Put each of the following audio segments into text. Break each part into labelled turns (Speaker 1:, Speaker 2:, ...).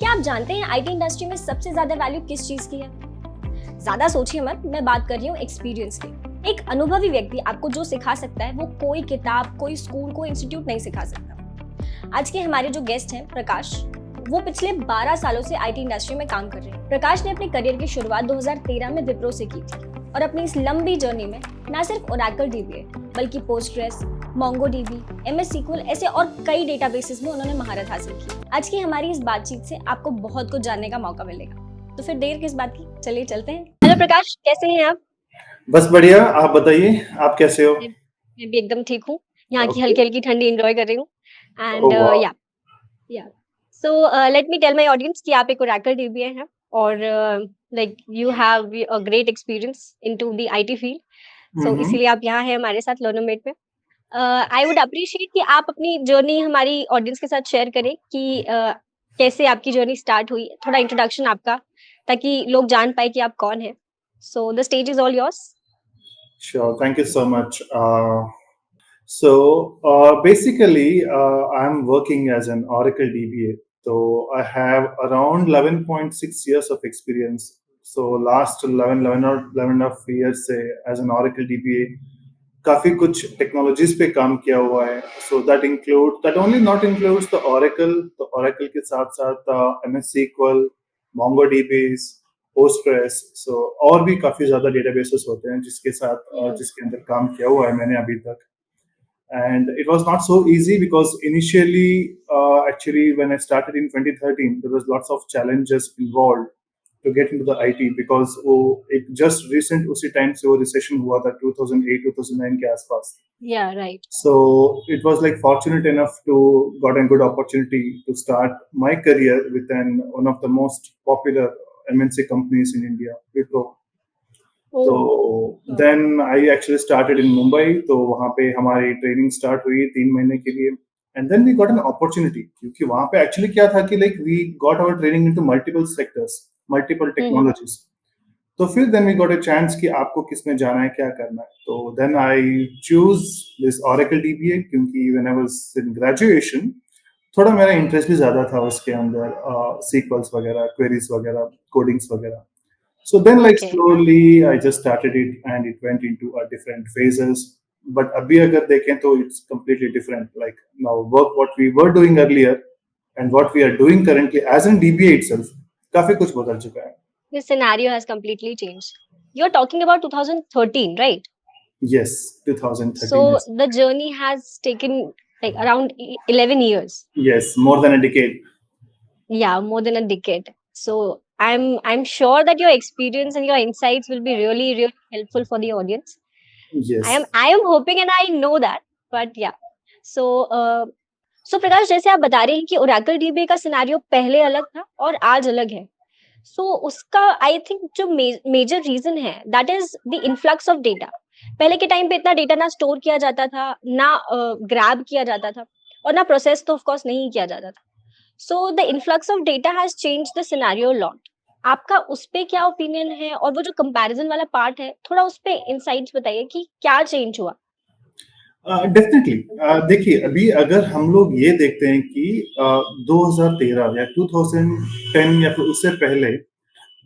Speaker 1: क्या आप जानते हैं आईटी इंडस्ट्री में सबसे ज्यादा वैल्यू किस चीज की है? ज्यादा सोचिए मत, मैं बात कर रही हूँ एक्सपीरियंस की। एक अनुभवी व्यक्ति आपको जो सिखा सकता है वो कोई किताब, कोई स्कूल, कोई इंस्टीट्यूट नहीं सिखा सकता। आज के हमारे जो गेस्ट हैं प्रकाश, वो पिछले 12 सालों से आईटी इंडस्ट्री में काम कर रहे हैं। प्रकाश ने अपने करियर की शुरुआत 2013 में विप्रो से की थी और अपनी इस लंबी जर्नी में न सिर्फ ओरेकल डीबीए बल्कि पोस्टग्रेस, मोंगोडीबी, एमएस सीक्वल ऐसे और कई डेटाबेसेस में उन्होंने महारत हासिल की। आज की हमारी इस बातचीत से आपको बहुत कुछ जानने का मौका मिलेगा, तो फिर देर किस बात की, चलिए चलते हैं। हेलो प्रकाश, कैसे हैं आप?
Speaker 2: बस बढ़िया। आप बताइए, आप कैसे हो?
Speaker 1: मैं भी एकदम ठीक हूँ। यहाँ की
Speaker 2: ओके।
Speaker 1: हल्की हल्की ठंडी एंजॉय कर रही हूँ। एंड
Speaker 2: ओह वाह।
Speaker 1: Yeah so let me tell my audience कि आप एक ओरेकल डीबीए हैं और like you have a great experience into the IT field. So
Speaker 2: hmm.
Speaker 1: इसीलिए आप यहाँ हैं हमारे साथ लर्नोमेट में। आई वुड अप्रिशिएट कि आप अपनी जर्नी हमारी ऑडियंस के साथ शेयर करें कि कैसे आपकी जर्नी स्टार्ट हुई, थोड़ा इंट्रोडक्शन आपका, ताकि लोग जान पाए कि आप कौन हैं। So the stage is all yours.
Speaker 2: Sure. Thank you so much. Basically, I'm working as an Oracle DBA. So I have around 11.6 years of experience. So last 11 and a half years से as an Oracle DBA काफी कुछ technologies पे काम किया हुआ है. So that only not includes the Oracle. तो Oracle के साथ साथ MS SQL, MongoDBs, Postgres. So और भी काफी ज्यादा डेटाबेसेस होते हैं जिसके अंदर काम किया हुआ है मैंने अभी तक. And it was not so easy because initially, actually when I started in 2013, there was lots of challenges involved to get into the IT because वो एक just recent उसी time से वो recession हुआ था 2008-2009 के आसपास.
Speaker 1: या right.
Speaker 2: So it was like fortunate enough to got a good opportunity to start my career with one of the most popular MNC companies in India, Wipro. तो then I actually started in Mumbai. तो वहाँ पे हमारी training start हुई 3 महीने के लिए. And then we got an opportunity क्योंकि वहाँ पे एक्चुअली क्या था कि like we got our training into multiple sectors, multiple technologies. तो फिर then we got a chance कि आपको किसमें जाना है, क्या करना है. तो then I choose this Oracle DBA क्योंकि when I was in graduation थोड़ा मेरा इंटरेस्ट भी ज्यादा था उसके अंदर, सीक्वल्स वगैरह, क्वेरीज वगैरह, कोडिंग्स वगैरह. So then, like
Speaker 1: okay.
Speaker 2: slowly, I just started it, and it went into different phases. But अभी अगर देखें तो it's completely different. Like now, what we were doing earlier and what we are doing currently as in DBA itself, काफी कुछ बदल चुका है.
Speaker 1: The scenario has completely changed. You're talking about 2013, right?
Speaker 2: Yes, 2013
Speaker 1: So
Speaker 2: is.
Speaker 1: the journey has taken like around 11 years.
Speaker 2: Yes, more than a decade.
Speaker 1: Yeah, more than a decade. So I'm sure that your experience and your insights will be really really helpful for the audience.
Speaker 2: Yes.
Speaker 1: I am hoping and I know that. But yeah. So so प्रकाश, जैसे आप बता रहे हैं कि Oracle DBA का scenario पहले अलग था और आज अलग है। सो उसका आई थिंक जो मेजर रीजन है that is the influx of data. पहले के टाइम पे इतना डेटा ना स्टोर किया जाता था, ना ग्रैब किया जाता था, और ना प्रोसेस तो ऑफ कोर्स नहीं किया जाता था। So the influx of data has change the scenario lot. आपका उस पे क्या ओपिनियन है, और वो जो कंपैरिजन वाला पार्ट है, थोड़ा उस पे इंसाइट्स बताइए कि क्या चेंज हुआ।
Speaker 2: डेफिनेटली. देखिए, अभी अगर हम लोग ये देखते हैं कि 2013 या 2010 या फिर उससे पहले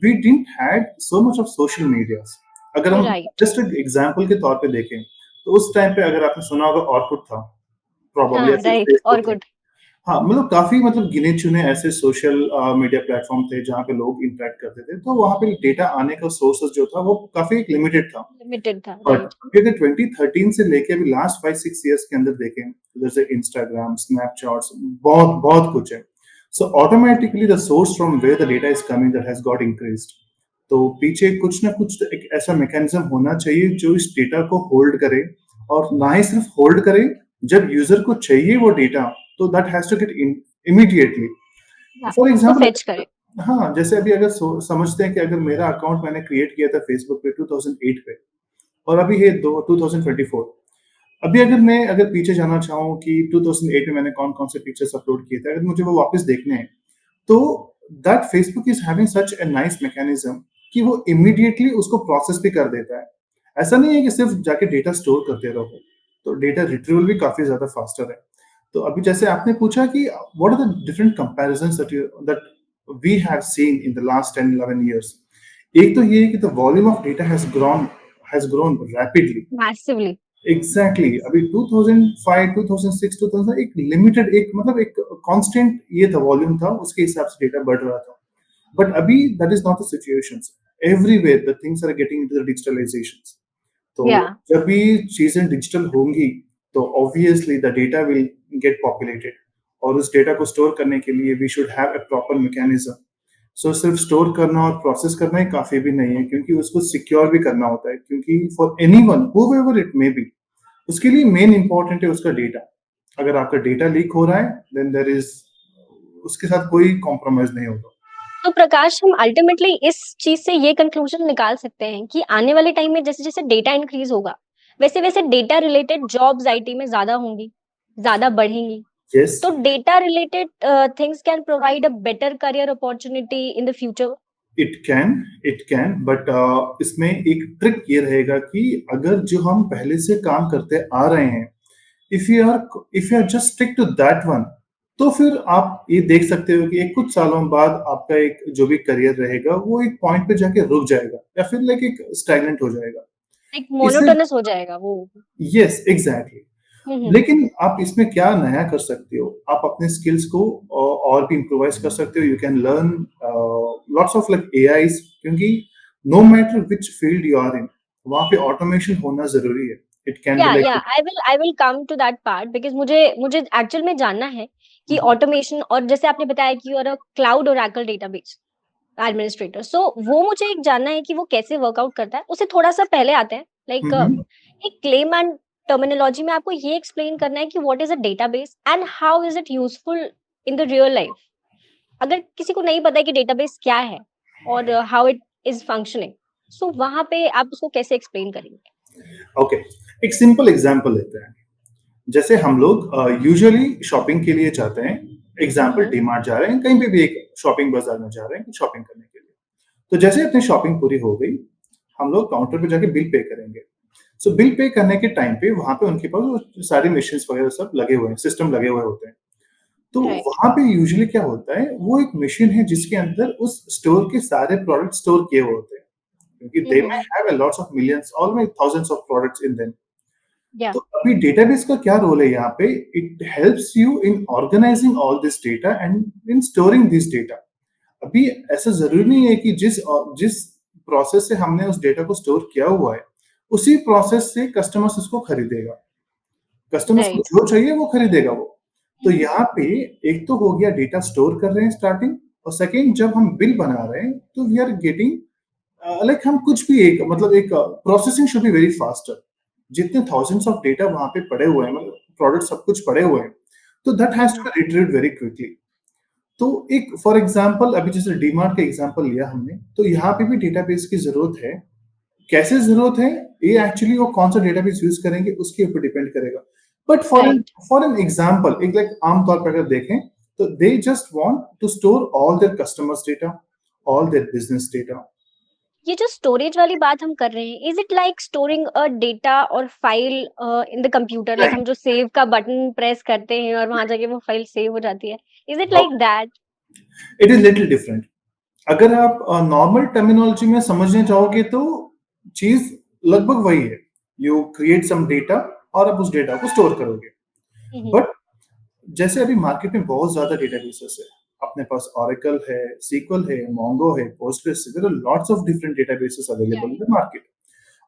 Speaker 2: we didn't had so much of social medias. अगर हम
Speaker 1: राइट।
Speaker 2: जस्ट एक एग्जांपल के तौर पे देखें तो उस टाइम पे अगर आपने सुना होगा ऑर्कुट था, प्रोबेबली, या
Speaker 1: हाँ
Speaker 2: फिर
Speaker 1: राइट, और
Speaker 2: फेसबुक था.
Speaker 1: गुड।
Speaker 2: हाँ, मतलब काफी मतलब गिने चुने ऐसे सोशल मीडिया प्लेटफॉर्म थे जहाँ पे लोग इंटरेक्ट करते थे. तो वहाँ पे डेटा आने का सोर्सेस जो था वो काफी लिमिटेड था.
Speaker 1: लिमिटेड था,
Speaker 2: बट
Speaker 1: राइट।
Speaker 2: अभी अगर 2013 से लेके अभी लास्ट 5-6 इयर्स के अंदर देखें तो जैसे इंस्टाग्राम, स्नैपचैट्स, बहुत बहुत कुछ है. So automatically the source from where the data is coming that has got increased. तो पीछे कुछ ना कुछ एक ऐसा मैकेनिज्म होना चाहिए जो इस डेटा को होल्ड करे, और ना ही सिर्फ होल्ड करे, जब यूजर को चाहिए वो डेटा तो that has to get immediately. For
Speaker 1: उसको
Speaker 2: एग्जांपल,
Speaker 1: फेच करे।
Speaker 2: हाँ, जैसे अभी अगर समझते हैं कि अगर मेरा अकाउंट मैंने क्रिएट किया था फेसबुक पे 2008 पे, और अभी है 2024. अभी अगर पीछे जाना चाहूँ कि 2008 में मैंने कौन कौन से पिक्चर्स अपलोड किए थे, अगर मुझे वो वापस देखने हैं, तो that Facebook is having such a nice mechanism कि वो इमीडिएटली उसको प्रोसेस भी कर देता है. ऐसा नहीं है कि सिर्फ जाके डेटा स्टोर करते रहो. तो डेटा रिट्रीवल भी काफी ज्यादा फास्टर है. तो अभी जैसे आपने पूछा कि what are the different comparisons that we have seen in the last 10-11 years. एक तो ये है कि the volume of data has grown rapidly.
Speaker 1: Massively.
Speaker 2: Exactly अभी 2005 2006 2000 एक लिमिटेड एक मतलब एक कांस्टेंट ये था वॉल्यूम था उसके हिसाब से डेटा बढ़ रहा था बट अभी that is not the situation everywhere the things are getting into the digitalization तो
Speaker 1: या
Speaker 2: जब भी चीजें डिजिटल होंगी तो obviously the data will get populated और उस डेटा को स्टोर करने के लिए we should have a proper mechanism so सिर्फ स्टोर करना और प्रोसेस करना ही काफी भी नहीं है क्योंकि उसको सिक्योर भी करना होता है क्योंकि for anyone whoever it may be उसके लिए मेन इंपॉर्टेंट है उसका डेटा अगर आपका डेटा लीक हो रहा है देन देयर इज उसके साथ कोई कॉम्प्रोमाइज नहीं होगा
Speaker 1: तो प्रकाश, हम अल्टीमेटली इस चीज से ये कंक्लूजन निकाल सकते हैं कि आने वाले टाइम में जैसे जैसे डेटा इंक्रीज होगा वैसे वैसे डेटा रिलेटेड जॉब्स आईटी में ज्यादा होंगी, ज्यादा बढ़ेंगी।
Speaker 2: यस
Speaker 1: तो data related things can provide a better career opportunity in the future.
Speaker 2: It can but इसमें एक ट्रिक ये रहेगा कि अगर जो हम पहले से काम करते आ रहे हैं if you are just stick to that one तो फिर आप ये देख सकते हो कि एक कुछ सालों बाद आपका एक जो भी करियर रहेगा वो एक पॉइंट पे जाके रुक जाएगा या फिर लाइक एक स्टैग्नेंट हो जाएगा
Speaker 1: एक
Speaker 2: इससे
Speaker 1: मोनोटोनस हो जाएगा वो।
Speaker 2: यस एग्जैक्टली
Speaker 1: हम्म।
Speaker 2: लेकिन आप इसमें क्या नया कर सकते हो आप अपने स्किल्स को और भी इम्प्रोवाइज कर सकते हो you can learn lots of like AIs क्योंकि no matter which field you are in वहां पे ऑटोमेशन होना जरूरी है it can be
Speaker 1: yeah
Speaker 2: like
Speaker 1: I will come to that part because मुझे मुझे एक्चुअल में जानना है कि ऑटोमेशन, और जैसे आपने बताया कि और क्लाउड ओरेकल डेटाबेस एडमिनिस्ट्रेटर, सो वो मुझे एक जानना है कि वो कैसे वर्कआउट करता है। उससे थोड़ा सा पहले आते हैं, लाइक एक क्लेम एंड टर्मिनोलॉजी में आपको ये एक्सप्लेन करना है कि what is a database and how is it useful in the real life. अगर किसी को नहीं पता है कि डेटाबेस क्या है और हाउ इट इज फंक्शनिंग, सो वहां पे आप उसको कैसे एक्सप्लेन करेंगे?
Speaker 2: ओके एक सिंपल एग्जांपल लेते हैं जैसे हम लोग यूजुअली शॉपिंग के लिए जाते हैं एग्जांपल डीमार्ट जा रहे हैं कहीं पे भी एक शॉपिंग बाजार में जा रहे हैं शॉपिंग करने के लिए तो जैसे अपनी शॉपिंग पूरी हो गई हम लोग काउंटर पे जाके बिल पे करेंगे सो बिल पे करने के टाइम पे वहां पे उनके पास वो सारी मशीन्स वगैरह सब लगे हुए हैं सिस्टम लगे हुए होते हैं तो
Speaker 1: राइट।
Speaker 2: वहां पे यूजुअली क्या होता है वो एक मशीन है जिसके अंदर उस स्टोर के सारे प्रोडक्ट स्टोर किए हुए होते हैं क्योंकि दे may have a lots of millions almost thousands of products in them
Speaker 1: या
Speaker 2: तो अभी डेटाबेस का क्या रोल है यहाँ पे it helps you in organizing all this data and in storing this data अभी ऐसा जरूरी नहीं है कि जिस प्रोसेस से हमने उस डेटा को स्टोर किया हुआ है उसी प्रोसेस से कस्टमर्स उसको खरीदेगा कस्टमर्स को
Speaker 1: राइट।
Speaker 2: जो चाहिए वो खरीदेगा वो तो यहाँ पे एक तो हो गया डेटा स्टोर कर रहे हैं स्टार्टिंग और सेकेंड जब हम बिल बना रहे हैं तो वी आर गेटिंग लाइक हम कुछ भी एक मतलब एक processing should be very faster जितने थाउजेंड्स ऑफ डेटा वहां पे पड़े हुए हैं मतलब प्रोडक्ट सब कुछ पड़े हुए हैं तो that has to be retrieved very quickly तो एक फॉर एग्जांपल अभी जैसे डीमार्ट का एग्जांपल लिया हमने तो यहाँ पे भी डेटाबेस की जरूरत है कैसे जरूरत है ये एक्चुअली वो कौन सा डेटाबेस यूज करेंगे उसके ऊपर डिपेंड करेगा but
Speaker 1: right.
Speaker 2: For an example एक लाइक आमतौर पर अगर देखें तो they just want to store all their customers data all their business data
Speaker 1: ये जो स्टोरेज वाली बात हम कर रहे हैं, is it like storing a data और file in the computer, like हम जो सेव का बटन प्रेस करते हैं और वहां जाके वो फाइल सेव हो जाती है, is it like that?
Speaker 2: It is little different अगर आप नॉर्मल टर्मिनोलॉजी में समझने चाहोगे तो चीज लगभग वही है यू क्रिएट सम डेटा और आप उस डेटा को स्टोर करोगे बट जैसे अभी मार्केट में बहुत ज्यादा डेटाबेसेस है अपने पास Oracle है SQL है Mongo है Postgres there are lots of different databases available in the market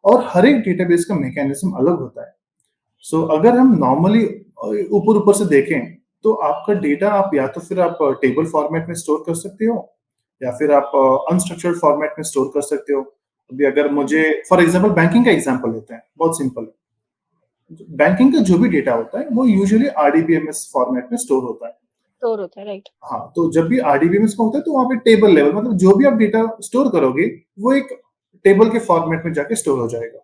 Speaker 2: और हर एक डेटाबेस का मैकेनिज्म अलग होता है सो अगर हम नॉर्मली ऊपर ऊपर से देखें तो आपका डेटा आप या तो फिर आप टेबल फॉर्मेट में स्टोर कर सकते हो या फिर आप अनस्ट्रक्चर्ड फॉर्मेट में स्टोर कर सकते हो अभी अगर मुझे फॉर एग्जांपल बैंकिंग का एग्जांपल लेते हैं बहुत सिंपल है बैंकिंग का जो भी डेटा होता है वो यूजुअली आरडीबीएमएस फॉर्मेट में स्टोर होता है
Speaker 1: स्टोर होता है, राइट?
Speaker 2: हाँ तो जब भी आरडीबीएमएस का होता है तो वहां पे टेबल लेवल मतलब जो भी आप डेटा स्टोर करोगे वो एक टेबल के फॉर्मेट में जाके स्टोर हो जाएगा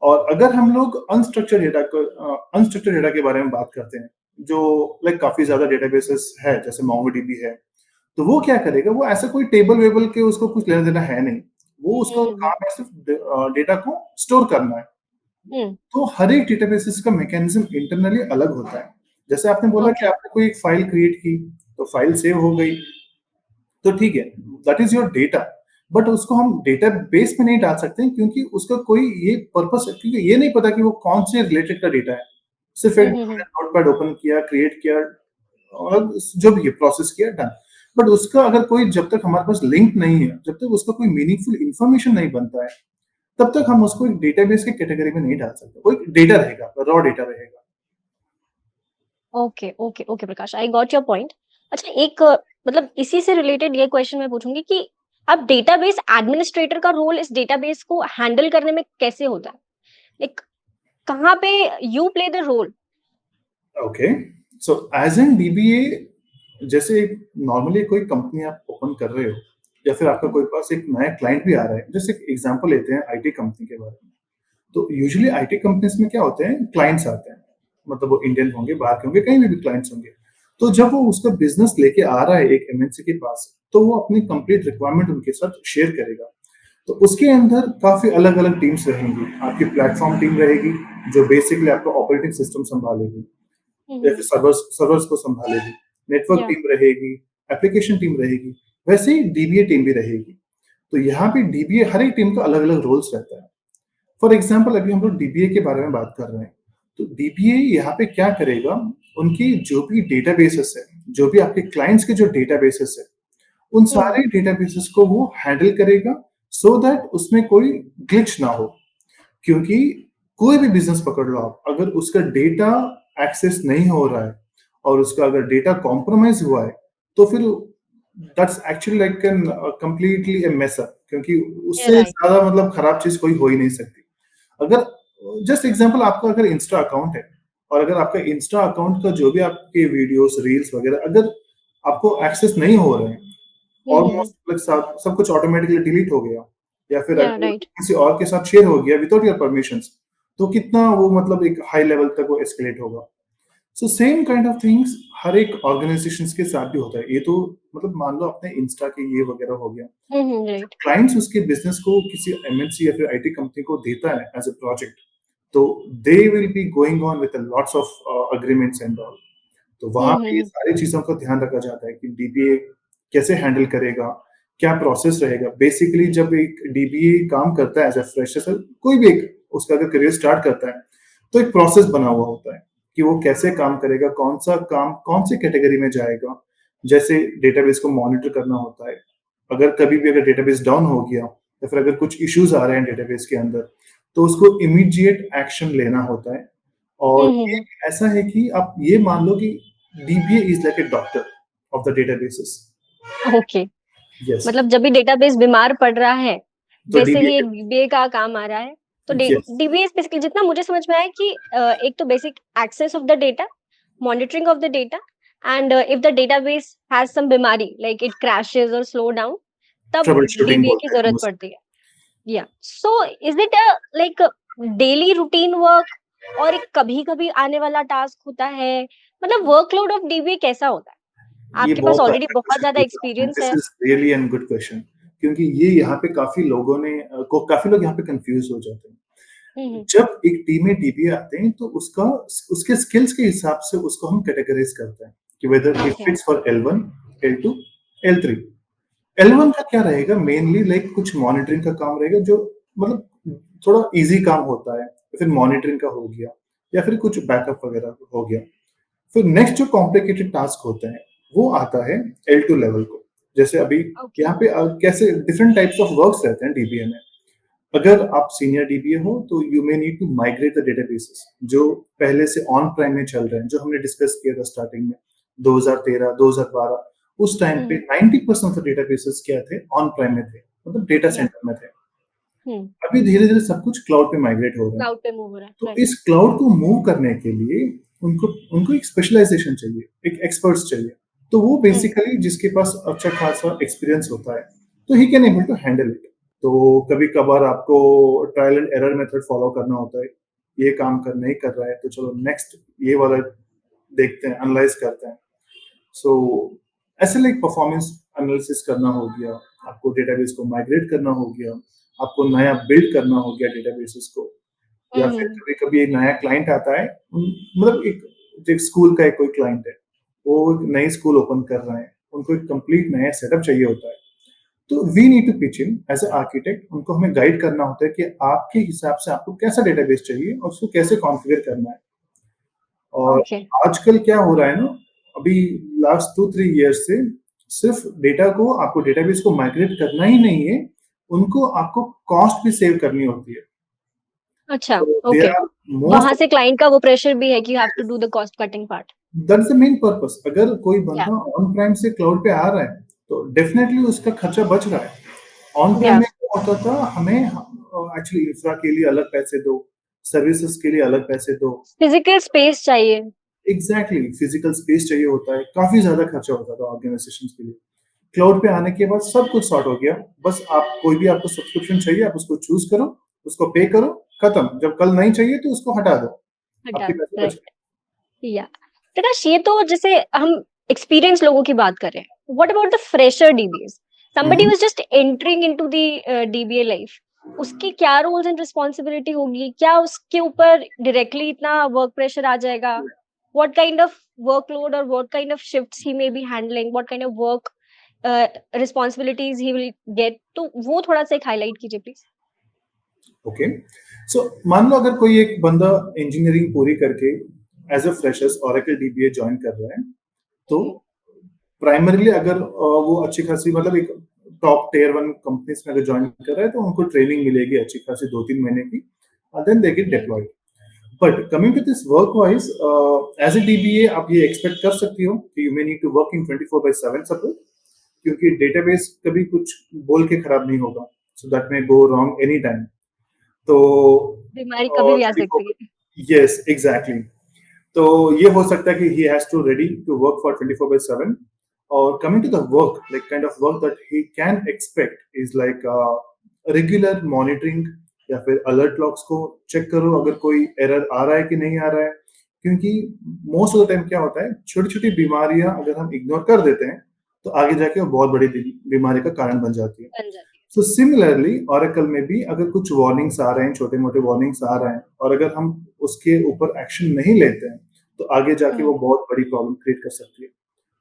Speaker 2: और अगर हम लोग अनस्ट्रक्चर्ड डेटा के बारे में बात करते हैं जो लाइक काफी ज्यादा डेटाबेसेस है जैसे MongoDB है तो वो क्या करेगा वो ऐसा कोई टेबल वेबल के उसको कुछ लेना देना है नहीं वो उसका काम है सिर्फ डेटा को स्टोर करना है तो हर एक डेटाबेसेस का मैकेनिज्म इंटरनली अलग होता है जैसे आपने बोला कि
Speaker 1: ओके।
Speaker 2: आपने कोई एक फाइल क्रिएट की तो फाइल सेव हो गई तो ठीक है, that is your data, but उसको हम डेटा बेस में नहीं डाल सकते हैं, क्योंकि उसका कोई ये पर्पस है, क्योंकि ये नहीं पता कि वो कौन से रिलेटेड का डेटा है। सिर्फ एक
Speaker 1: हम्म।
Speaker 2: नोटपैड ओपन किया, क्रिएट किया और जो भी प्रोसेस किया, डन। बट उसका अगर कोई, जब तक हमारे पास लिंक नहीं है, जब तक उसका कोई मीनिंगफुल इंफॉर्मेशन नहीं बनता है, तब तक हम उसको एक डेटाबेस की कैटेगरी में नहीं डाल सकते। वो एक डेटा रहेगा, रॉ डेटा रहेगा।
Speaker 1: Okay okay okay Prakash, I got your point. अच्छा, एक मतलब इसी से रिलेटेड ये क्वेश्चन मैं पूछूंगी कि अब डेटाबेस एडमिनिस्ट्रेटर का रोल इस डेटाबेस को हैंडल करने में कैसे होता है? लाइक कहाँ पे you play the role?
Speaker 2: Okay, so as an DBA, जैसे नॉर्मली कोई कंपनी आप ओपन कर रहे हो, या फिर आपका कोई पास एक नया क्लाइंट भी आ रहा है, जैसे एग्जांपल लेते हैं आईटी कंपनी के बारे में। तो यूजुअली आईटी कंपनीज में क्या होते हैं, क्लाइंट्स आते हैं, मतलब वो इंडियन होंगे, बाहर के होंगे, कहीं भी क्लाइंट्स होंगे। तो जब वो उसका बिजनेस लेके आ रहा है एक एमएनसी के पास, तो वो अपनी कंप्लीट रिक्वायरमेंट उनके साथ शेयर करेगा। तो उसके अंदर काफी अलग अलग टीम्स रहेंगी। आपकी प्लेटफॉर्म टीम रहेगी, जो बेसिकली आपका ऑपरेटिंग सिस्टम संभालेगी, या फिर सर्वर्स सर्वर्स को संभालेगी। नेटवर्क
Speaker 1: या
Speaker 2: टीम रहेगी, एप्लीकेशन टीम रहेगी, वैसे ही डीबीए टीम भी रहेगी। तो यहाँ पे डीबीए, हर एक टीम का अलग अलग रोल्स रहता है। फॉर एग्जाम्पल, अभी हम लोग डीबीए के बारे में बात कर रहे हैं, तो डीबीए यहाँ पे क्या करेगा, उनकी जो भी डेटाबेसेस है, जो भी आपके क्लाइंट्स के जो डेटाबेसेस है, उन सारे डेटाबेसेस को वो हैंडल करेगा, सो दैट उसमें कोई ग्लिच ना हो। क्योंकि कोई भी बिजनेस पकड़ लो आप, अगर उसका डेटा एक्सेस नहीं हो रहा है और उसका अगर डेटा कॉम्प्रोमाइज हुआ है, तो फिर that's actually like an completely A mess up, क्योंकि उससे
Speaker 1: राइट।
Speaker 2: ज्यादा मतलब खराब चीज कोई हो ही नहीं सकती। अगर जस्ट एग्जांपल, आपका अगर इंस्टा अकाउंट है, और अगर आपका इंस्टा अकाउंट का जो भी आपके वीडियोस, रील्स वगैरह अगर आपको एक्सेस नहीं हो रहे हैं, ऑलमोस्ट लाइक सब सब कुछ ऑटोमेटिकली डिलीट हो गया, या फिर
Speaker 1: या
Speaker 2: अगर
Speaker 1: राइट।
Speaker 2: किसी और के साथ शेयर हो गया विदाउट योर परमिशंस, तो कितना वो मतलब एक हाई लेवल तक वो एस्केलेट होगा। So same kind of things हर एक ऑर्गेनाइजेशंस के साथ भी होता है। ये तो मतलब मान लो अपने इंस्टा के ये वगैरह हो गया,
Speaker 1: राइट।
Speaker 2: क्लाइंट्स उसके बिजनेस को किसी एमएनसी या फिर आईटी कंपनी को देता है एज अ प्रोजेक्ट, तो they will be going on with lots of agreements and all. तो वहां पे ये सारी चीजों का ध्यान रखा जाता है कि डीबीए कैसे हैंडल करेगा, क्या प्रोसेस रहेगा। बेसिकली जब एक डीबीए काम करता है एज अ फ्रेशर, कोई भी एक उसका अगर करियर स्टार्ट करता है, तो एक प्रोसेस बना हुआ होता है कि वो कैसे काम करेगा, कौन सा काम कौन सी कैटेगरी में जाएगा। जैसे डेटाबेस को मॉनिटर करना होता है, अगर कभी भी अगर डेटाबेस डाउन हो गया, या फिर अगर कुछ इश्यूज आ रहे हैं डेटाबेस के अंदर, तो उसको इमीडिएट एक्शन लेना होता है। और एक ऐसा है कि आप ये मान लो कि dBA is like a doctor of the databases.
Speaker 1: Okay.
Speaker 2: Yes,
Speaker 1: मतलब जब भी डेटाबेस बीमार पड़ रहा है,
Speaker 2: तो
Speaker 1: वैसे ही
Speaker 2: डीबीए,
Speaker 1: एक डीबीए का काम आ रहा है। तो
Speaker 2: यस,
Speaker 1: डीबीएस बेसिकली जितना मुझे समझ में आया कि एक तो basic access of the data, monitoring of the data, and if the database has some बीमारी लाइक इट क्रैशेस और स्लो डाउन, तब
Speaker 2: ट्रबल शूटिंग
Speaker 1: डीबीए की
Speaker 2: बोलते हैं हम
Speaker 1: जरूरत
Speaker 2: उसको।
Speaker 1: पड़ती है। या so is it a like daily routine work, और एक कभी कभी आने वाला टास्क होता है? मतलब वर्कलोड ऑफ डीबीए कैसा होता है?
Speaker 2: ये
Speaker 1: आपके पास
Speaker 2: बहुत
Speaker 1: ऑलरेडी
Speaker 2: अच्छा
Speaker 1: बहुत
Speaker 2: क्वेश्चन
Speaker 1: ज्यादा
Speaker 2: पूछा आपने,
Speaker 1: एक्सपीरियंस
Speaker 2: दिस
Speaker 1: है।
Speaker 2: Is really an good question. क्योंकि ये यहाँ पे काफी लोगों ने काफी लोग यहाँ पे कंफ्यूज हो जाते हैं।
Speaker 1: हम्म।
Speaker 2: जब एक टीम में डीबीए आते हैं, तो उसका उसके स्किल्स के हिसाब से उसको हम कैटेगराइज करते हैं कि whether it
Speaker 1: okay.
Speaker 2: Fits for L1, L2, L3। L1 का क्या रहेगा, मेनली लाइक कुछ मॉनिटरिंग का काम रहेगा, जो मतलब थोड़ा इजी काम होता है, या फिर मॉनिटरिंग का हो गया, या फिर कुछ बैकअप वगैरह हो गया। फिर नेक्स्ट जो कॉम्प्लिकेटेड टास्क होते हैं, वो आता है L2 लेवल को। जैसे अभी
Speaker 1: ओके।
Speaker 2: यहाँ पे कैसे डिफरेंट टाइप्स ऑफ वर्क्स रहते हैं डीबीए में। अगर आप सीनियर डीबीए हो, तो you may need to migrate the databases जो पहले से ऑन प्राइम में चल रहे हैं, जो हमने डिस्कस किया था स्टार्टिंग में 2013 2012। उस टाइम पे 90% ऑफ डेटाबेसेस क्या थे, ऑन प्राइम में थे, मतलब डेटा
Speaker 1: या
Speaker 2: सेंटर में थे। अभी धीरे धीरे सब कुछ क्लाउड पे माइग्रेट हो रहे हैं।
Speaker 1: क्लाउड पे मूव हो रहा है,
Speaker 2: तो
Speaker 1: राइट।
Speaker 2: इस क्लाउड को मूव करने के लिए उनको उनको एक स्पेशलाइजेशन चाहिए, एक एक्सपर्ट्स चाहिए। तो वो बेसिकली जिसके पास अच्छा खासा एक्सपीरियंस होता है, तो he can able to handle it. तो कभी कभार आपको trial and error method follow करना होता है। ये काम कर नहीं कर रहा है, तो चलो नेक्स्ट ये वाला देखते हैं, एनालाइज करते हैं। सो ऐसे लाइक परफॉर्मेंस एनालिसिस करना हो गया, आपको डेटाबेस को माइग्रेट करना हो गया, आपको नया बिल्ड करना हो गया डेटाबेसेस को, या फिर कभी कभी एक नया क्लाइंट आता है, मतलब एक स्कूल का एक कोई क्लाइंट है, वो एक नई स्कूल ओपन कर रहे हैं, उनको एक कंप्लीट नया सेटअप चाहिए होता है, तो we need to pitch in as a architect. उनको हमें गाइड करना होता है कि आपके हिसाब से आपको कैसा डेटाबेस चाहिए और उसको कैसे कॉन्फ़िगर करना है। और
Speaker 1: ओके।
Speaker 2: आजकल क्या हो रहा है ना, अभी लास्ट 2-3 ईयर्स से सिर्फ डेटा को, आपको डेटाबेस को माइग्रेट करना ही नहीं है, उनको आपको कॉस्ट भी सेव करनी होती है।
Speaker 1: अच्छा,
Speaker 2: So there
Speaker 1: okay.
Speaker 2: are most
Speaker 1: वहां से क्लाइंट का वो प्रेशर भी है कि you have to do the cost cutting part.
Speaker 2: That is the main purpose. अगर कोई
Speaker 1: या
Speaker 2: बंदा ऑन प्राइम से क्लाउड पे आ रहा है तो डेफिनेटली उसका खर्चा बच रहा है। ऑन प्राइम
Speaker 1: या
Speaker 2: में क्या होता था, हमें एक्चुअली इंफ्रा के लिए अलग पैसे दो, सर्विसेज के लिए अलग पैसे दो।
Speaker 1: फिजिकल स्पेस चाहिए।
Speaker 2: एग्जैक्टली फिजिकल स्पेस चाहिए होता है, काफी ज्यादा खर्चा होता था ऑर्गेनाइजेशन के लिए। क्लाउड पे आने के बाद सब कुछ सॉर्ट हो गया। बस आप कोई भी आपको सब्सक्रिप्शन चाहिए, आप उसको चूज करो, उसको पे करो, खत्म। जब कल नहीं चाहिए तो उसको हटा दो,
Speaker 1: हटा
Speaker 2: आपके
Speaker 1: दो,
Speaker 2: पैसे बच
Speaker 1: राइट। या प्रकाश, ये तो जैसे हम एक्सपीरियंस लोगों की बात कर रहे हैं, what about the fresher DBS? somebody
Speaker 2: गए।
Speaker 1: was just entering into the dBA life, उसकी क्या रोल्स एंड रिस्पॉन्सिबिलिटी होगी? क्या उसके ऊपर डायरेक्टली इतना वर्क प्रेशर आ जाएगा? what kind of workload or what kind of shifts he may be handling, what kind of work responsibilities he will get? तो वो थोड़ा सा एक हाईलाइट कीजिए प्लीज।
Speaker 2: ओके, सो मान लो अगर कोई एक बंदा इंजीनियरिंग पूरी करके as a freshers Oracle DBA join कर रहा है, तो प्राइमरीली अगर वो अच्छी खासी, मतलब एक टॉप टियर 1 कंपनीज में अगर ज्वाइन कर रहा है तो उनको ट्रेनिंग मिलेगी अच्छी खासी 2-3 महीने की, then they get
Speaker 1: right.
Speaker 2: Deployed. But coming to this work wise, as a DBA आप ये एक्सपेक्ट कर सकती हो कि you may need to work in 24/7 support, क्योंकि डेटाबेस कभी कुछ बोल के खराब नहीं होगा, so that may go wrong any time. तो
Speaker 1: बीमारी कभी भी आ
Speaker 2: ट्वेंटी
Speaker 1: सकती
Speaker 2: फोर
Speaker 1: है।
Speaker 2: Yes exactly. तो ये हो सकता है कि he has to ready to work for 24/7। और coming to the work, like kind of work that he can expect is like regular monitoring, या फिर अलर्ट लॉग्स को चेक करो अगर कोई एरर आ रहा है कि नहीं आ रहा है। क्योंकि मोस्ट ऑफ द टाइम क्या होता है, छोटी छोटी बीमारियां अगर हम इग्नोर कर देते हैं तो आगे जाके वो बहुत बड़ी बीमारी का कारण बन जाती है।
Speaker 1: बन जाती
Speaker 2: सो सिमिलरली ओरेकल में भी अगर कुछ वार्निंग्स आ रहे हैं, छोटे मोटे वार्निंग्स आ रहे हैं, और अगर हम उसके ऊपर एक्शन नहीं लेते हैं तो आगे
Speaker 1: है।
Speaker 2: जाके वो बहुत बड़ी प्रॉब्लम क्रिएट कर सकती है।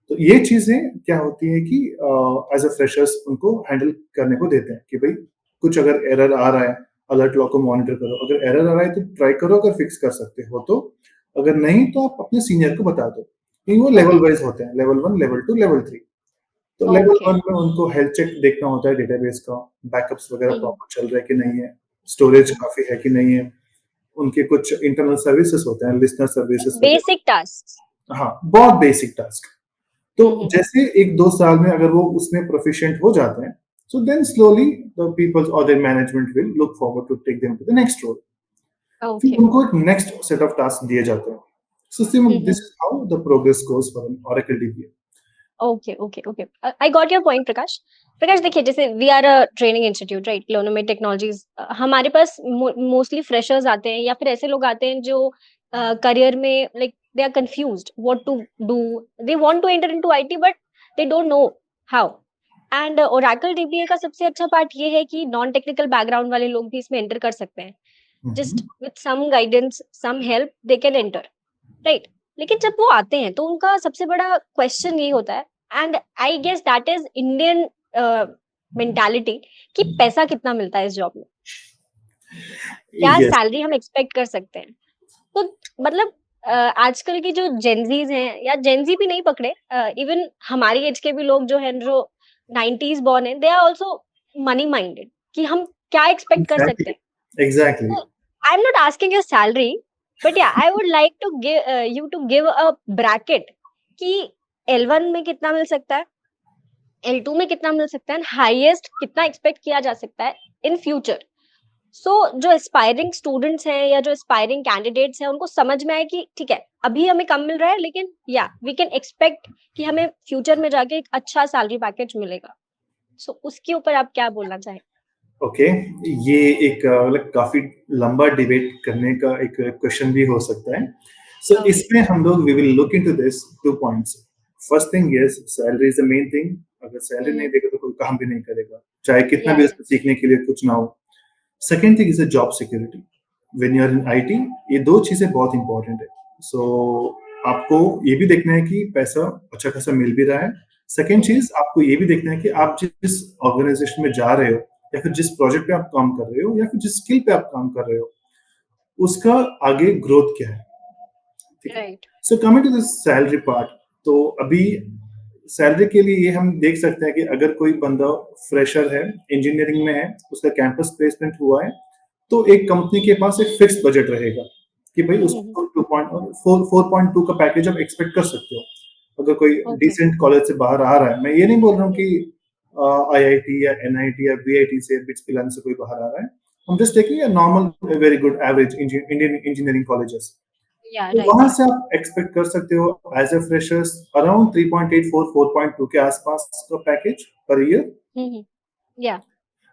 Speaker 2: तो ये चीजें क्या होती है कि एज अ फ्रेशर्स उनको हैंडल करने को देते हैं कि भाई कुछ अगर एरर आ रहा है, अलर्ट लॉग को मॉनिटर करो, अगर एरर आ रहा है तो ट्राई करो, अगर फिक्स कर सकते हो तो, अगर नहीं तो आप अपने सीनियर को बता दो। क्योंकि वो लेवल वाइज होते हैं, लेवल 1, लेवल 2, लेवल 3। तो लेवल
Speaker 1: ओके।
Speaker 2: 1 में उनको हेल्थ चेक देखना होता है डेटाबेस का, बैकअप्स वगैरह
Speaker 1: हम्म।
Speaker 2: प्रॉपर चल रहा है कि नहीं है, स्टोरेज काफी है कि नहीं है, उनके कुछ इंटरनल सर्विसेज होते हैं, लिसनर सर्विसेज वगैरह।
Speaker 1: Basic task.
Speaker 2: हाँ, बहुत बेसिक टास्क। तो
Speaker 1: हम्म।
Speaker 2: जैसे 1-2 साल में अगर वो उसमें प्रोफिशिएंट हो जाते हैं, so then slowly the people और their management will look forward to take them to the next role. फिर
Speaker 1: ओके।
Speaker 2: उनको एक नेक्स्ट सेट ऑफ टास्क दिए जाते हैं। सो सिम this
Speaker 1: hmm.
Speaker 2: Is how the progress goes for an Oracle DBA.
Speaker 1: Okay, okay, okay. I got your point Prakash. Prakash, देखिए, जैसे we are a training institute, right? लोनोमे टेक्नोलॉजीज। हमारे पास मोस्टली फ्रेशर्स आते हैं या फिर ऐसे लोग आते हैं जो करियर में, like, they are confused what to do. They want to enter into IT but they don't know how. And Oracle DBA का सबसे अच्छा पार्ट ये है कि नॉन टेक्निकल बैकग्राउंड वाले लोग भी इसमें एंटर कर सकते हैं। Just with some guidance, some help, they can enter, right? लेकिन जब वो आते हैं तो उनका सबसे बड़ा क्वेश्चन ये होता है, and I guess that is Indian mentality, कि पैसा कितना मिलता है इस जॉब में, क्या
Speaker 2: यस,
Speaker 1: सैलरी हम एक्सपेक्ट कर सकते हैं? तो मतलब आजकल की जो जेनजीज हैं, या जेनजी भी नहीं पकड़े, इवन हमारी एज के भी लोग जो हैं, जो 90s बॉर्न है, they are also money minded, कि हम क्या एक्सपेक्ट कर सकते
Speaker 2: एग्जैक्टली,
Speaker 1: हैं।
Speaker 2: Exactly.
Speaker 1: So, I'm not asking your salary, but yeah, I would like to give you to give a bracket कि L1 में कितना मिल सकता है, L2 में कितना मिल सकता है, हाईएस्ट कितना एक्सपेक्ट किया जा सकता है इन फ्यूचर। सो जो एस्पायरिंग स्टूडेंट्स हैं या जो एस्पायरिंग कैंडिडेट्स हैं, उनको समझ में आए कि ठीक है, अभी हमें कम मिल रहा है, लेकिन या वी कैन एक्सपेक्ट कि हमें फ्यूचर में जाके एक अच्छा सैलरी पैकेज मिलेगा। सो उसके ऊपर आप क्या बोलना चाहें?
Speaker 2: ओके, ये एक मतलब काफी लंबा डिबेट करने का एक क्वेश्चन भी हो सकता है। So
Speaker 1: okay.
Speaker 2: इसमें हम लोग we will look into this 2 points. First thing, yes, salary is the main thing. अगर सैलरी नहीं
Speaker 1: हम्म।
Speaker 2: देगा तो कोई काम भी नहीं करेगा, चाहे कितना
Speaker 1: या
Speaker 2: भी उसमें सीखने के लिए कुछ ना हो। Second thing is a job security. When you are in IT, ये दो चीजें बहुत इंपॉर्टेंट है। सो आपको ये भी देखना है कि पैसा अच्छा खासा मिल भी रहा है, सेकंड चीज आपको ये भी देखना है कि आप जिस ऑर्गेनाइजेशन में जा रहे हो या फिर जिस प्रोजेक्ट पे आप काम कर रहे हो या फिर जिस स्किल पे आप काम कर रहे हो उसका आगे ग्रोथ क्या है, ठीक है।
Speaker 1: Right.
Speaker 2: So coming to this salary part, तो अभी सैलरी के लिए ये हम देख सकते हैं कि अगर कोई बंदा फ्रेशर है, इंजीनियरिंग में है, उसका कैंपस प्लेसमेंट हुआ है, तो एक कंपनी के पास एक फिक्स बजट रहेगा कि भाई उसको 4.2 का पैकेज आप एक्सपेक्ट कर सकते हो। अगर कोई
Speaker 1: ओके।
Speaker 2: डिसेंट कॉलेज से बाहर आ रहा है, मैं ये नहीं बोल रहा हूँ कि आईआईटी या एनआईटी या बीआईटी से बिट्स पिलाने से कोई बाहर आ रहा है। हम just taking a normal very good average Indian engineering colleges,
Speaker 1: या
Speaker 2: तो
Speaker 1: राइट।
Speaker 2: वहां से आप एक्सपेक्ट कर सकते हो एज ए फ्रेशर्स अराउंड 3.84 4.2 के आसपास का पैकेज पर ईयर।
Speaker 1: हम्म। या।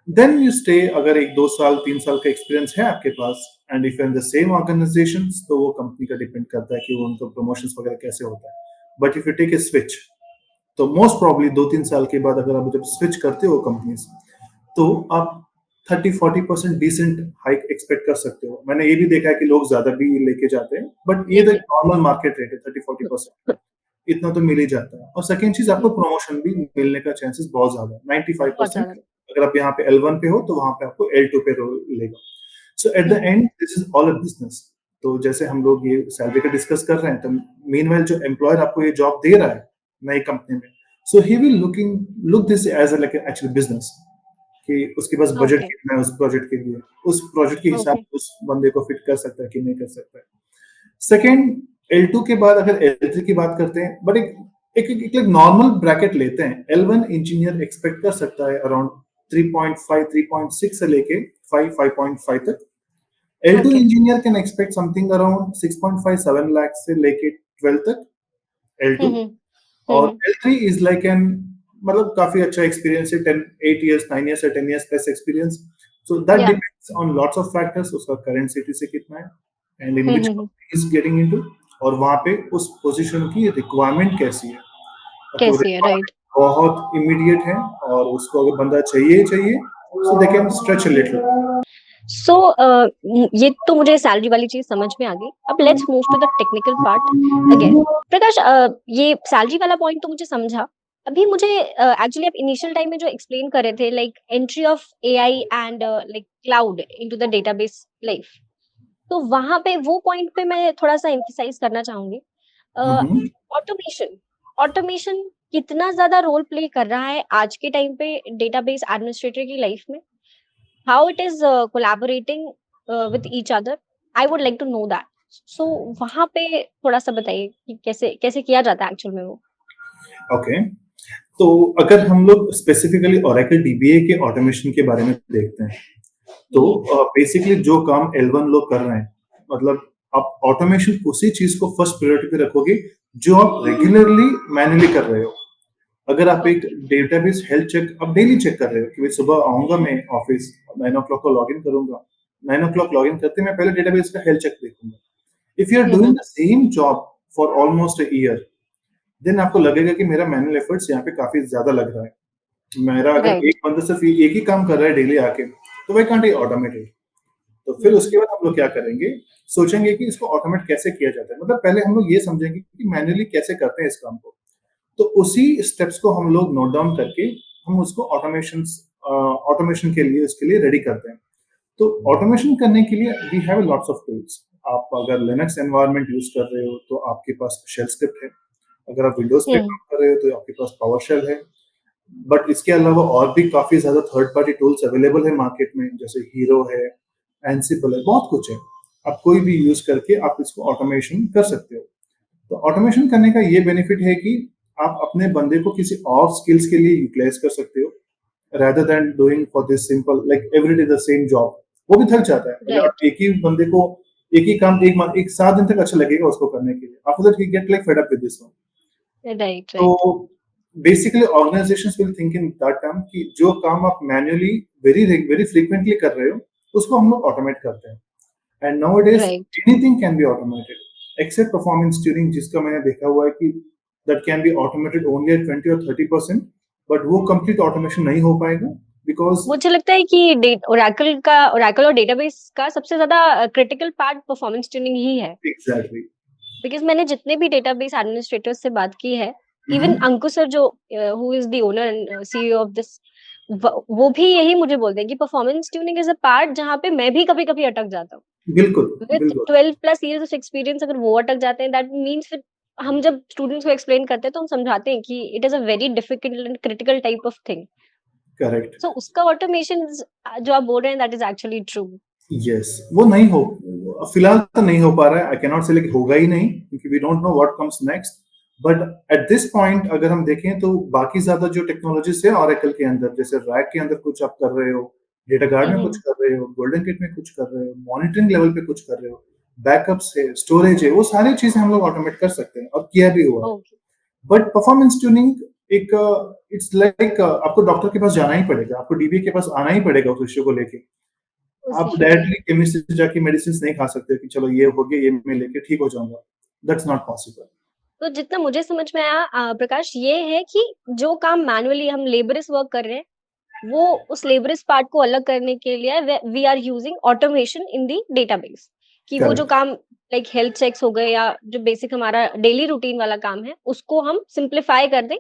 Speaker 2: देन यू स्टे, अगर एक 2 साल 3 साल का एक्सपीरियंस है आपके पास and if in the same organisation, तो वो कंपनी का डिपेंड करता है कि वो उनका प्रमोशंस वगैरह कैसे होता है। But if you take a switch, तो मोस्ट प्रॉब्ली 2 3 साल के बाद अगर आप जब स्विच करते हो कंपनीज, तो आप 30-40% डिसेंट हाइक एक्सपेक्ट कर सकते हो। मैंने ये भी देखा है कि लोग ज्यादा भी लेके जाते हैं, बट ये तो एक नॉर्मल मार्केट रेट है, 30-40% इतना तो मिल ही जाता है। और सेकंड चीज, आपको प्रमोशन भी मिलने का चांसेस बहुत ज्यादा है,
Speaker 1: बहुत
Speaker 2: 95%।
Speaker 1: ज्यादा।
Speaker 2: अगर आप यहाँ पे L1 पे हो तो वहां पे आपको L2 पे रोल लेगा। So at the end this is all a business. तो जैसे हम लोग ये सैलरी का डिस्कस कर रहे हैं, तो मीनवाइल जो एम्प्लॉयर आपको ये जॉब दे रहा है नई कंपनी में, so he will look this as a like actual business, कि उसके पास बजट
Speaker 1: ओके।
Speaker 2: कितना है उस प्रोजेक्ट के लिए, उस प्रोजेक्ट के हिसाब
Speaker 1: ओके।
Speaker 2: से उस बंदे को फिट कर सकता है कि नहीं कर सकता है। सेकेंड, L2 के बाद अगर L3 की बात करते हैं, बट एक नॉर्मल ब्रैकेट लेते हैं, L1 इंजीनियर एक्सपेक्ट कर सकता है अराउंड 3.5 3.6 से लेके 5 तक। L2
Speaker 1: okay.
Speaker 2: Engineer can expect something around 6.5 7 lakh से लेके 12 तक, L2।
Speaker 1: हम्म।
Speaker 2: और
Speaker 1: हम्म।
Speaker 2: L3 इज लाइक एन, मतलब काफी अच्छा एक्सपीरियंस है, 10 8 इयर्स 9 इयर्स या 10 years plus experience. So that
Speaker 1: yeah.
Speaker 2: Depends on lots of factors, उसका करंट सिटी से कितना है and in which
Speaker 1: hmm.
Speaker 2: Is getting into, और वहां पे उस पोजीशन की रिक्वायरमेंट कैसी है। तो
Speaker 1: कैसी है, राइट।
Speaker 2: रिक्वायरमेंट बहुत इमीडिएट है और उसको अगर बंदा चाहिए ही चाहिए, so they can stretch a little.
Speaker 1: So ये तो मुझे सैलरी वाली चीज समझ में आ गई। अब let's move to the technical part again. Prakash, ये सैलरी वाला पॉइंट तो मुझे समझा। अभी मुझे एक्चुअली आप इनिशियल टाइम में जो एक्सप्लेन कर रहे थे, like entry of AI and like cloud into the database life, तो वहां पे वो पॉइंट पे मैं थोड़ा सा एम्फसाइज करना चाहूंगी। ऑटोमेशन, ऑटोमेशन कितना ज्यादा रोल प्ले कर रहा है आज के टाइम पे डेटाबेस एडमिनिस्ट्रेटर की लाइफ में? how it is collaborating with each other? I would like to know that. So वहां पे थोड़ा सा बताइए कि कैसे कैसे किया जाता है एक्चुअल में वो।
Speaker 2: ओके, तो अगर हम लोग स्पेसिफिकली ओरेकल डीबीए के ऑटोमेशन के बारे में देखते हैं, तो
Speaker 1: हम्म।
Speaker 2: बेसिकली जो काम L1 लोग कर रहे हैं, मतलब आप ऑटोमेशन उसी चीज को फर्स्ट प्रायोरिटी पे रखोगे जो आप रेगुलरली मैन्युअली कर रहे हो। अगर आप एक
Speaker 1: ओके।
Speaker 2: डेटाबेस हेल्थ चेक आप डेली चेक कर रहे हो कि भाई सुबह आऊंगा मैं ऑफिस, 9 o'clock को लॉग इन करूंगा, 9 o'clock लॉग इन करते मैं पहले डेटाबेस का हेल्थ चेक देखूंगा। If you are doing
Speaker 1: hmm.
Speaker 2: The same job for almost a year, then आपको लगेगा कि मेरा मैनुअल एफर्ट्स यहाँ पे काफी ज्यादा लग रहा है। मेरा अगर
Speaker 1: राइट।
Speaker 2: एक बंदा सिर्फ एक ही काम कर रहा है डेली आके, तो why can't I automate it. तो फिर उसके बाद हम लोग क्या करेंगे, सोचेंगे कि इसको ऑटोमेट कैसे किया जाता है। मतलब पहले हम लोग ये समझेंगे कि मैन्युअली कैसे करते हैं इस काम को, तो उसी स्टेप्स को हम लोग नोट डाउन करके हम उसको ऑटोमेशन के लिए उसके लिए रेडी करते हैं। तो ऑटोमेशन करने के लिए we have lots of tools. आप अगर लिनक्स एनवायरनमेंट यूज कर रहे हो तो आपके पास शेल स्क्रिप्ट है, अगर आप विंडोज पे
Speaker 1: हम्म।
Speaker 2: काम कर रहे हो तो आपके पास पावर शेल है। बट इसके अलावा और भी काफी ज्यादा थर्ड पार्टी टूल्स अवेलेबल है मार्केट में, जैसे हीरो है, एनसिबल है, बहुत कुछ है। आप कोई भी यूज करके आप इसको ऑटोमेशन कर सकते हो। तो ऑटोमेशन करने का ये बेनिफिट है कि आप अपने बंदे को किसी और स्किल्स के लिए यूटिलाइज कर सकते हो, rather than doing for this simple like every day the same job। वो भी थक जाता है अगर
Speaker 1: राइट।
Speaker 2: आप एक ही बंदे को एक ही काम एक 7 दिन तक अच्छा लगेगा उसको करने के लिए, after that he get like fed up with this one.
Speaker 1: Right.
Speaker 2: तो
Speaker 1: right.
Speaker 2: Basically organisations will think in that term कि जो काम आप मैन्युअली वेरी वेरी फ्रीक्वेंटली कर रहे हो उसको हम लोग ऑटोमेट करते हैं। And nowadays
Speaker 1: right.
Speaker 2: Anything can be automated except performance tuning, जिसका मैंने देखा हुआ है कि that can be automated only at 20 or 30%, but वो कंप्लीट ऑटोमेशन नहीं हो पाएगा बिकॉज
Speaker 1: मुझे लगता है कि ओरेकल और डेटाबेस का सबसे ज्यादा क्रिटिकल पार्ट परफॉर्मेंस ट्यूनिंग ही है।
Speaker 2: एग्जैक्टली।
Speaker 1: बिकॉज मैंने जितने भी डेटाबेस एडमिनिस्ट्रेटर्स से बात की है, इवन अंकुर सर जो who is the owner and CEO of this, वो भी यही मुझे बोलते हैं कि performance tuning is a part जहाँ पे मैं भी कभी कभी अटक जाता हूँ।
Speaker 2: बिल्कुल,
Speaker 1: विद
Speaker 2: बिल्कुल।
Speaker 1: 12 प्लस इयर्स ऑफ एक्सपीरियंस अगर वो अटक जाते हैं, दैट मीन्स फिर हम जब स्टूडेंट्स को एक्सप्लेन करते हैं तो हम समझाते हैं कि it is a very difficult and critical type of thing.
Speaker 2: Correct.
Speaker 1: So उसका ऑटोमेशन जो आप बोल रहे हैं that is actually true.
Speaker 2: Yes, वो नहीं हो, फिलहाल तो नहीं हो पा रहा है। I can not say like होगा ही नहीं, क्योंकि we don't know what comes next. But at this point अगर हम देखें तो बाकी ज्यादा जो टेक्नोलॉजीज है ऑरेकल के अंदर, जैसे रैक के अंदर कुछ आप कर रहे हो, डेटा गार्ड में कुछ कर रहे हो, गोल्डन किट में कुछ कर रहे हो, मॉनिटरिंग लेवल पे कुछ कर रहे हो, बैकअप्स है, स्टोरेज है, वो सारी चीजें हम लोग ऑटोमेट कर सकते हैं और किया भी हुआ है।
Speaker 1: ओके।
Speaker 2: बट परफॉर्मेंस ट्यूनिंग एक इट्स लाइक आपको डॉक्टर के पास जाना ही पड़ेगा, आपको डीबीए के पास आना ही पड़ेगा उस इश्यू को लेके।
Speaker 1: उस
Speaker 2: आप
Speaker 1: इशू को
Speaker 2: डायरेक्टली
Speaker 1: लेके।
Speaker 2: केमिस्ट से जाके मेडिसिन नहीं खा सकते कि चलो ये हो गया, ये मैं लेके ठीक हो जाऊंगा। That's not possible.
Speaker 1: तो जितना मुझे समझ में आया प्रकाश, ये है कि जो काम मैनुअली हम लेबरस वर्क कर रहे हैं, वो उस लेबरस पार्ट को अलग करने के लिए we are using automation in the database, कि वो जो
Speaker 2: करेक्ट,
Speaker 1: काम लाइक हेल्थ चेक्स हो गए या जो बेसिक हमारा डेली रूटीन वाला काम है उसको हम सिंप्लीफाई कर दें,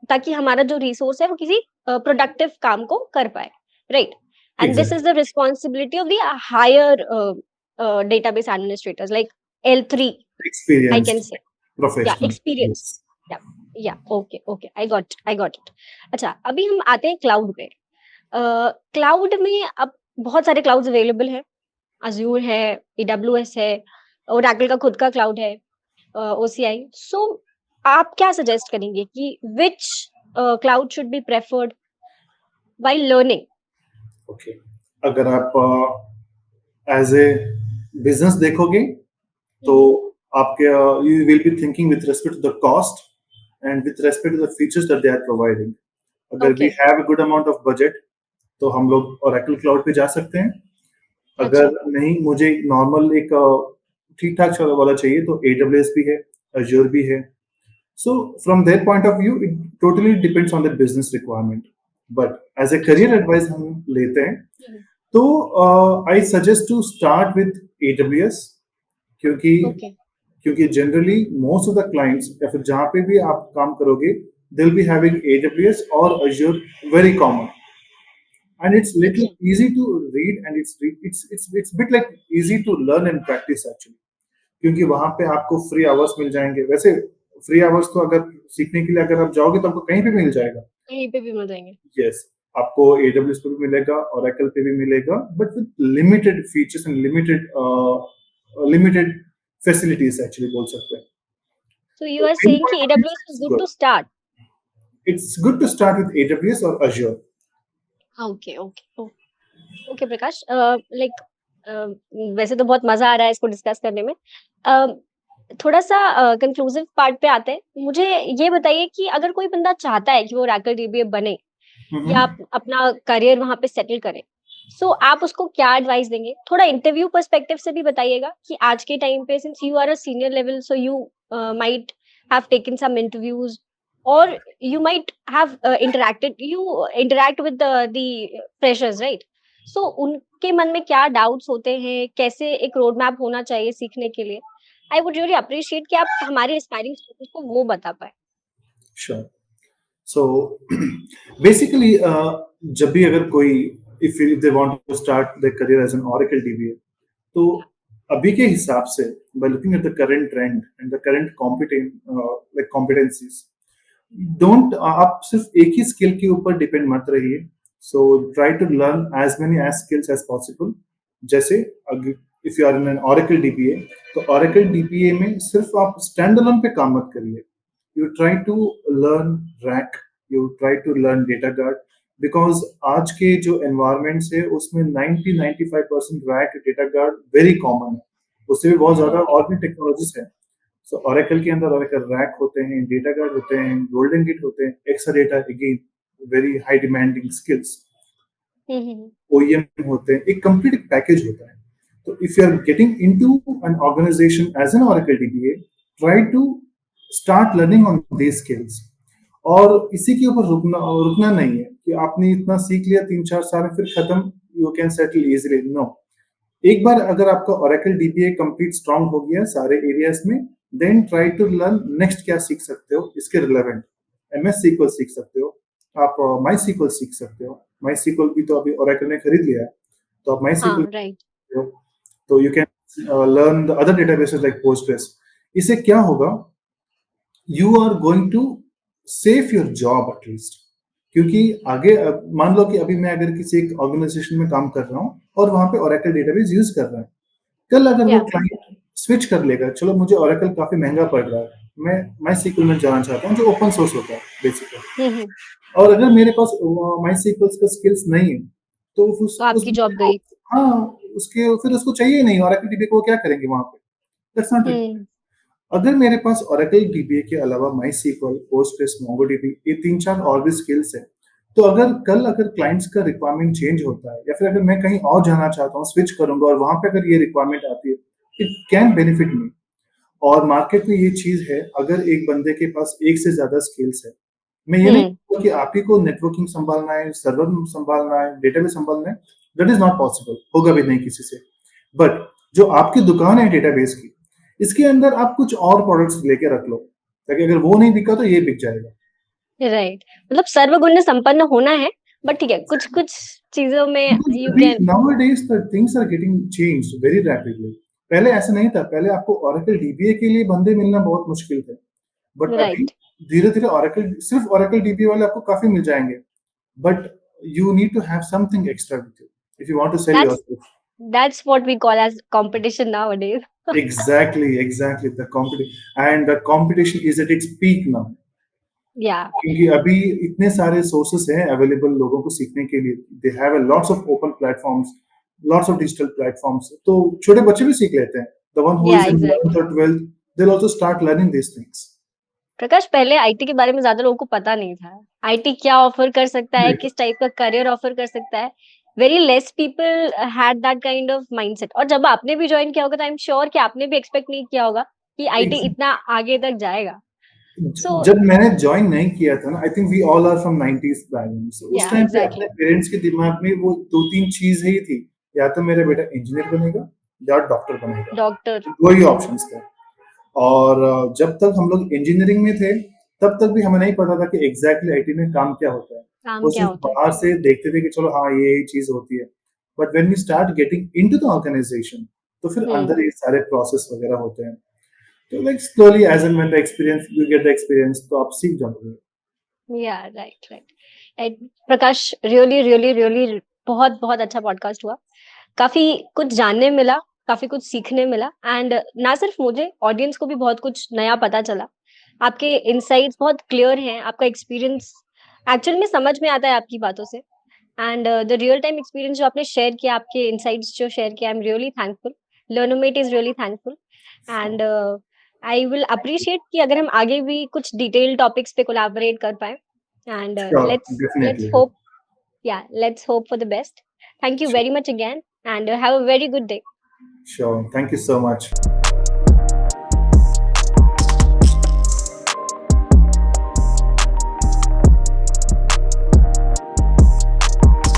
Speaker 1: ताकि हमारा जो रिसोर्स है वो किसी प्रोडक्टिव काम को कर पाए, right? And this is
Speaker 2: exactly.
Speaker 1: The responsibility of the higher database administrators like L3, I can
Speaker 2: experienced
Speaker 1: से। या
Speaker 2: professional.
Speaker 1: Experience.
Speaker 2: Yes.
Speaker 1: Yeah okay okay, I got it. अच्छा, अभी हम आते हैं क्लाउड पे। क्लाउड में अब बहुत सारे क्लाउड्स अवेलेबल हैं। अज़ूर है, AWS है, ओरेकल का खुद का क्लाउड है, OCI। सो आप क्या सजेस्ट करेंगे कि which cloud should be preferred while learning?
Speaker 2: Okay, अगर आप एज ए बिजनेस देखोगे तो आपके you will be thinking with respect to the cost and with respect to the features that they are providing. अगर we
Speaker 1: okay.
Speaker 2: Have a good amount of budget तो हम लोग Oracle cloud पे जा सकते हैं। अगर
Speaker 1: अच्छा।
Speaker 2: नहीं, मुझे नॉर्मल एक ठीक ठाक चल वाला चाहिए तो AWS भी है, अज्योर भी है। So from their point of view, it totally depends on the business requirement. But as a career
Speaker 1: अच्छा।
Speaker 2: advice हम लेते हैं तो I suggest to start with AWS, क्योंकि
Speaker 1: ओके।
Speaker 2: क्योंकि generally most of the clients या फिर जहाँ पे भी आप काम करोगे they'll be having AWS or Azure very common, and it's little
Speaker 1: अच्छा।
Speaker 2: easy to read and it's bit like easy to learn and practice actually, क्योंकि वहां पे आपको फ्री आवर्स मिल जाएंगे। वैसे फ्री आवर्स तो अगर सीखने के लिए अगर आप जाओगे तो आपको कहीं पे भी मिल जाएगा।
Speaker 1: कहीं पे भी मिल जाएंगे।
Speaker 2: यस, आपको AWS पे भी मिलेगा, Oracle पे भी मिलेगा, but with limited features and limited facilities actually बोल सकते हैं।
Speaker 1: सो यू
Speaker 2: तो
Speaker 1: आर
Speaker 2: मेरे
Speaker 1: सेइंग कि
Speaker 2: पॉइंट ऑफ व्यू
Speaker 1: AWS
Speaker 2: से
Speaker 1: is good to start.
Speaker 2: It's good to start with AWS और Azure।
Speaker 1: Okay okay okay Prakash, like वैसे तो बहुत मजा आ रहा है इसको डिस्कस करने में। थोड़ा सा कंक्लूसिव पार्ट पे आते हैं। मुझे ये बताइए कि अगर कोई बंदा चाहता है कि वो ओरेकल DBA बने या
Speaker 2: हम्म।
Speaker 1: अपना करियर वहां पे सेटल करे, सो आप उसको क्या एडवाइस देंगे? थोड़ा इंटरव्यू पर्सपेक्टिव से भी बताइएगा कि आज के टाइम पे since you are a senior level, so you might have taken some interviews और you might have interact with the freshers, right? So उनके मन में क्या डाउट्स होते हैं, कैसे एक रोड मैप होना चाहिए सीखने के लिए? आई वुड रियली अप्रिशिएट कि आप हमारे एस्पायरिंग स्टूडेंट्स को वो बता पाए।
Speaker 2: श्योर। सो बेसिकली जब भी अगर कोई if they want to start their career as an Oracle DBA, तो अभी के हिसाब से by looking at the current trend and the current competencies, don't आप सिर्फ एक ही स्किल के ऊपर डिपेंड मत रहिए। So try to learn as many as skills as possible. जैसे if you are in an Oracle DBA, तो Oracle DBA में सिर्फ आप स्टैंड अलोन पे काम मत करिए। You try to learn RAC, you try to learn data guard, because आज के जो एनवायरमेंट्स है उसमें 90-95% RAC data guard very common है। उससे भी बहुत ज्यादा
Speaker 1: ओके।
Speaker 2: और भी टेक्नोलॉजीज है। सो Oracle के अंदर Oracle रैक होते हैं, डेटा गार्ड होते हैं, गोल्डन गिट होते हैं, Exadata again very high demanding skills,
Speaker 1: hmm.
Speaker 2: OEM होते हैं, एक कंप्लीट पैकेज होता है। तो if you are getting into an organisation as an Oracle DBA, try to start learning on these skills. और इसी के ऊपर रुकना नहीं है कि आपने इतना सीख लिया 3-4 साल में फिर खत्म, you can settle easily. No, एक बार अगर आपका Oracle DBA कंप्लीट स्ट्रांग हो गया सारे एरियाज में, then try to learn next क्या सीख सकते हो इसके रिलेवेंट। एमएस सीक्वल सीख सकते हो, आप माई सीक्वल सीख सकते हो। माई सीक्वल भी तो अभी ओरेकल ने खरीद लिया है, तो आप माई सीक्वल
Speaker 1: हाँ, राइट।
Speaker 2: हो, तो you can learn the other databases like Postgres. इससे क्या होगा, you are going to save your job at least. क्योंकि आगे मान लो कि अभी मैं अगर किसी एक ऑर्गेनाइजेशन में काम कर रहा हूँ और वहां पे ओरेकल डेटाबेस यूज कर रहा है, कल अगर वो
Speaker 1: या
Speaker 2: क्लाइंट स्विच कर लेगा, चलो मुझे ओरेकल काफी महंगा पड़ रहा है, मैं माई सीक्वल में जाना चाहता हूँ जो ओपन सोर्स होता है बेसिकली,
Speaker 1: हम्म,
Speaker 2: और अगर मेरे पास माई सीक्वल्स का स्किल्स नहीं है, तो
Speaker 1: तो आपकी जॉब गई।
Speaker 2: हाँ, उसके फिर उसको चाहिए ही नहीं, ओरेकल डीबी को क्या करेंगे वहां पे? That's not it.
Speaker 1: हम्म।
Speaker 2: अगर मेरे पास ओरेकल डीबीए के अलावा माई-सीक्वल, पोस्टग्रेस, मोंगोडीबी ये 3-4 और भी स्किल्स हैं, तो अगर क्लाइंट्स का रिक्वायरमेंट चेंज होता है या फिर अगर मैं कहीं और जाना चाहता हूँ, स्विच करूँगा और वहाँ पे अगर ये रिक्वायरमेंट आती है, इट कैन बेनिफिट मी। और मार्केट में ये चीज़ है, अगर एक बंदे के पास एक से ज़्यादा स्किल्स है, मैं ये नहीं
Speaker 1: हम्म।
Speaker 2: कहूँगा कि आप ही को नेटवर्किंग सँभालना है, सर्वर सँभालना है, डेटाबेस सँभालना है, दैट इज़ नॉट पॉसिबल, होगा भी नहीं किसी से। बट जो आपकी दुकान है डेटाबेस की, इसके अंदर आप कुछ और प्रोडक्ट्स लेके रख लो, ताकि अगर वो नहीं बिका तो ये बिक जाएगा।
Speaker 1: राइट, मतलब सर्वगुण संपन्न होना है, बट ठीक है, कुछ कुछ चीजों में
Speaker 2: बिकॉज़
Speaker 1: यू
Speaker 2: अभी
Speaker 1: can.
Speaker 2: Nowadays the things are getting changed very rapidly. पहले ऐसा नहीं था, पहले आपको ओरेकल डीबीए के लिए बंदे मिलना बहुत मुश्किल थे। बट अभी
Speaker 1: राइट।
Speaker 2: धीरे-धीरे ओरेकल सिर्फ ओरेकल डीबीए वाले आपको काफ़ी मिल जाएँगे। But you need to have something extra with you if you want to sell
Speaker 1: that's
Speaker 2: yourself.
Speaker 1: That's what we call as competition nowadays.
Speaker 2: Exactly, the competition, and the competition is at its peak now.
Speaker 1: या
Speaker 2: क्योंकि अभी इतने सारे sources हैं available लोगों को सीखने के लिए। They have a lots of open platforms, lots of digital platforms, तो छोटे बच्चे भी सीख लेते हैं। द वन हु
Speaker 1: या
Speaker 2: is in
Speaker 1: exactly.
Speaker 2: 11th or 12th, they will also start learning these things.
Speaker 1: Prakash, पहले आईटी के बारे में ज्यादा लोगों को पता नहीं था। आईटी क्या ऑफर कर सकता है, किस टाइप का करियर ऑफर कर सकता है। Very less people had that kind of mindset. और जब आपने भी ज्वाइन किया होगा तो आई एम श्योर कि आपने भी एक्सपेक्ट नहीं किया होगा कि आईटी इतना आगे तक जाएगा। सो
Speaker 2: जब मैंने जॉइन नहीं किया था ना, I think we all are from 90s background, so उस
Speaker 1: या
Speaker 2: टाइम पे अपने
Speaker 1: एग्जैक्टली।
Speaker 2: पेरेंट्स के दिमाग में वो 2-3 चीज़ ही थी, या तो मेरा बेटा इंजीनियर बनेगा या डॉक्टर बनेगा।
Speaker 1: डॉक्टर।
Speaker 2: 2 ही ऑप्शंस थे। और जब तक हम लोग इंजीनियरिंग में थे, तब तक भी हमें नहीं पता था कि एग्ज़ैक्टली आईटी में काम क्या होता है।
Speaker 1: काम
Speaker 2: वो
Speaker 1: क्या
Speaker 2: सिर्फ़
Speaker 1: होता है।
Speaker 2: बाहर से देखते थे कि चलो हाँ, ये चीज़ होती है। But when we start getting into the organization, तो फिर
Speaker 1: हम्म।
Speaker 2: अंदर ये सारे प्रोसेस वगैरह होते हैं। तो like slowly as and when the experience you get the experience, तो आप सीख जाओगे।
Speaker 1: या राइट, राइट। प्रकाश, रियली रियली रियली बहुत बहुत अच्छा पॉडकास्ट हुआ। काफी कुछ जानने मिला, काफी कुछ सीखने मिला, एंड ना सिर्फ मुझे, ऑडियंस को भी बहुत कुछ नया पता चला। आपके इनसाइट्स बहुत क्लियर हैं, आपका एक्सपीरियंस एक्चुअल में समझ में आता है आपकी बातों से। And the real time experience जो आपने शेयर किया, आपके इनसाइट्स जो शेयर किया, I am really thankful. Learnomate is really thankful. And I will appreciate कि अगर हम आगे भी कुछ डिटेल टॉपिक्स पे कोलैबोरेट कर पाए। And
Speaker 2: sure,
Speaker 1: let's
Speaker 2: definitely.
Speaker 1: Hope, yeah, let's hope for the best. Thank you
Speaker 2: sure,
Speaker 1: very much again, and have a very good day.
Speaker 2: Sure, thank you so much.